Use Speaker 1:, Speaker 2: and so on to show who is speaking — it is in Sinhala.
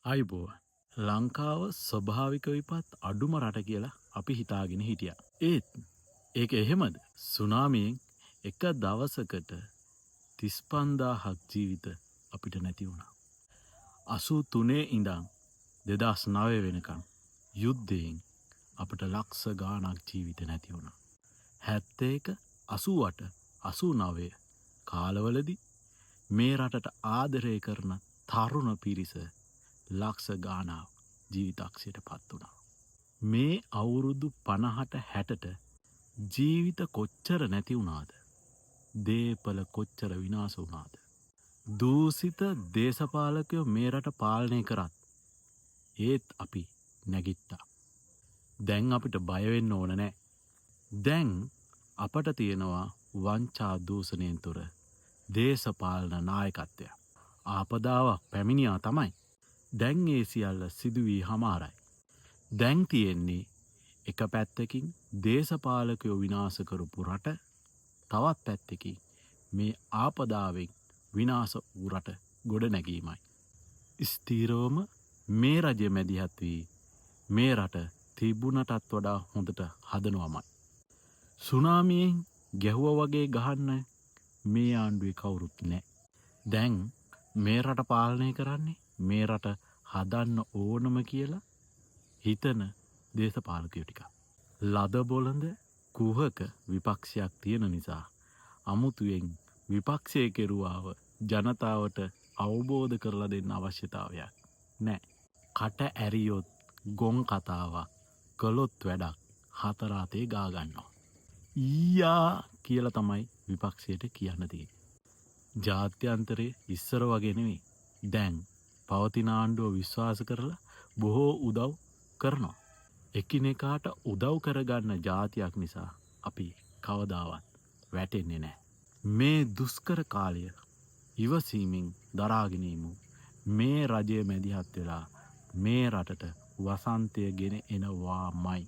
Speaker 1: අයිබෝව ලංකාව ස්වභාවික විපත් අඩුම රට කියලා අපි හිතාගෙන හිටියා. ඒත් ඒක එහෙමද? සුනාමියෙන් එක දවසකට 35000ක් ජීවිත අපිට නැති වුණා. 83 ඉඳන් 2009 වෙනකන් යුද්ධයෙන් අපිට ලක්ෂ ගාණක් ජීවිත නැති වුණා. 71, 88, 89 කාලවලදී මේ රටට ආදරය කරන තරුණ පිරිස ලක්ෂ ගාණක් ජීවිතක්ෂයට පත් වුණා. මේ අවුරුදු 50ට 60ට ජීවිත කොච්චර නැති වුණාද? දේපල කොච්චර විනාශ වුණාද? දූෂිත දේශපාලකයෝ මේ රට පාලනය කරත් ඒත් අපි නැගිට්ටා. දැන් අපිට බය වෙන්න ඕන නැහැ. දැන් අපට තියෙනවා වංචා දූෂණයෙන් තොර දේශපාලන නායකත්වය. ආපදාවක් පැමිණියා තමයි. දැන් ඒ සියල්ල සිදු වී හමාරයි. දැන් තියෙන්නේ එක පැත්තකින් දේශපාලකයෝ විනාශ කරපු රට, තවත් පැත්තකින් මේ ආපදාවෙන් විනාශ වූ රට ගොඩ නැගීමයි. ස්ථීරවම මේ රජය මැදිහත් වී මේ රට තිබුණටත් වඩා හොඳට හදනවමයි. සුනාමියෙන් ගැහුවා වගේ ගහන්න මේ ආණ්ඩුවේ කවුරුත් නැහැ. දැන් මේ රට පාලනය කරන්නේ මේ රට හදන්න ඕනම කියලා හිතන දේශපාලකයෝ ටික. ලද බොළඳ කුහක විපක්ෂයක් තියෙන නිසා අමුතුවෙන් විපක්ෂයේ කෙරුවාව ජනතාවට අවබෝධ කරලා දෙන්න අවශ්‍යතාවයක් නැහැ. කට ඇරියොත් ගොන් කතාවක් කළොත් වැඩක් හතර අතේ ගා ගන්නවා. ඊයා කියලා තමයි විපක්ෂයට කියන්න තියෙන්නේ. ජාත්‍යන්තරයේ ඉස්සර වගේ නෙවෙයි. දැන් පවතින ආණ්ඩුව විශ්වාස කරලා බොහෝ උදව් කරනවා. එකිනෙකාට උදව් කරගන්න ජාතියක් නිසා අපි කවදාවත් වැටෙන්නේ නැහැ. මේ දුෂ්කර කාලය ඉවසීමෙන් දරාගෙන ඉමු. මේ රජය මැදිහත් වෙලා මේ රටට වසන්තය ගෙන එනවාමයි.